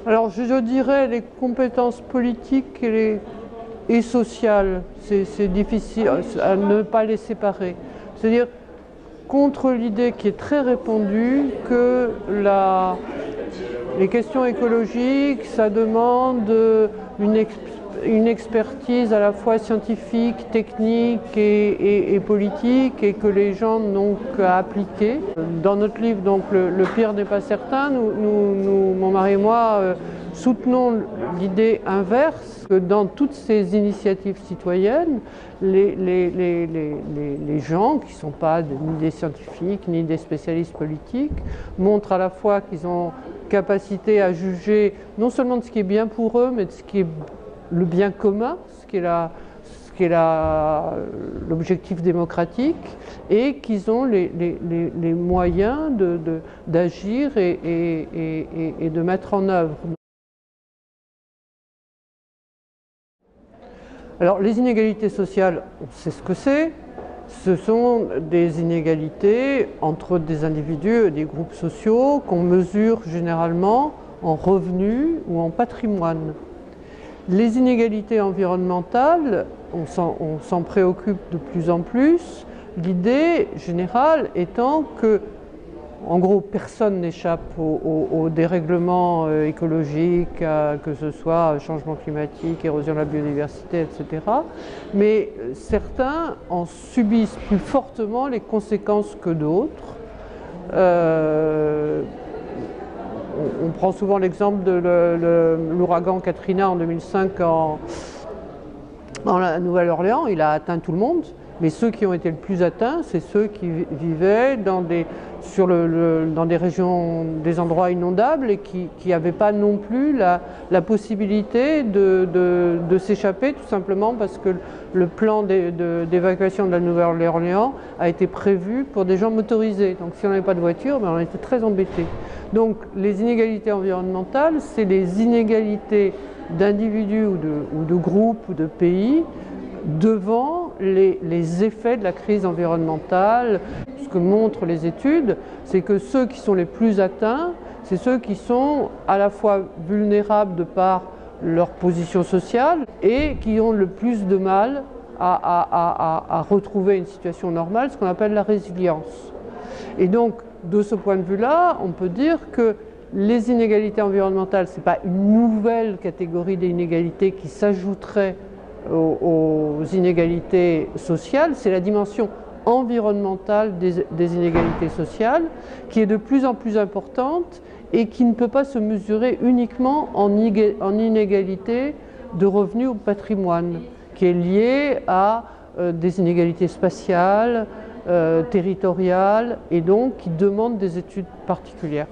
Alors je dirais les compétences politiques et sociales, c'est difficile à ne pas les séparer. C'est-à-dire contre l'idée qui est très répandue que les questions écologiques, ça demande une expertise à la fois scientifique, technique et politique, et que les gens n'ont qu'à appliquer. Dans notre livre, donc, le pire n'est pas certain, mon mari et moi, soutenons l'idée inverse, que dans toutes ces initiatives citoyennes, les gens qui ne sont pas ni des scientifiques ni des spécialistes politiques montrent à la fois qu'ils ont capacité à juger non seulement de ce qui est bien pour eux, mais de ce qui est le bien commun, ce qui est l'objectif démocratique, et qu'ils ont les moyens d'agir et de mettre en œuvre. Alors les inégalités sociales, on sait ce que c'est. Ce sont des inégalités entre des individus et des groupes sociaux qu'on mesure généralement en revenus ou en patrimoine. Les inégalités environnementales, on s'en préoccupe de plus en plus. L'idée générale étant que, en gros, personne n'échappe au dérèglement écologique, que ce soit changement climatique, érosion de la biodiversité, etc. Mais certains en subissent plus fortement les conséquences que d'autres. On prend souvent l'exemple de l'ouragan Katrina en 2005 dans la Nouvelle-Orléans. Il a atteint tout le monde, mais ceux qui ont été le plus atteints, c'est ceux qui vivaient dans des régions, des endroits inondables, et qui n'avaient pas non plus la possibilité de s'échapper, tout simplement parce que le plan d'évacuation de la Nouvelle-Orléans a été prévu pour des gens motorisés. Donc si on n'avait pas de voiture, on était très embêtés. Donc les inégalités environnementales, c'est les inégalités d'individus ou de groupes ou de pays devant les effets de la crise environnementale. Ce que montrent les études, c'est que ceux qui sont les plus atteints, c'est ceux qui sont à la fois vulnérables de par leur position sociale et qui ont le plus de mal à retrouver une situation normale, ce qu'on appelle la résilience. Et donc, de ce point de vue-là, on peut dire que les inégalités environnementales, ce n'est pas une nouvelle catégorie d'inégalités qui s'ajouterait aux inégalités sociales, c'est la dimension environnementale des inégalités sociales qui est de plus en plus importante et qui ne peut pas se mesurer uniquement en inégalité de revenus ou de patrimoine, qui est liée à des inégalités spatiales, territoriales, et donc qui demande des études particulières.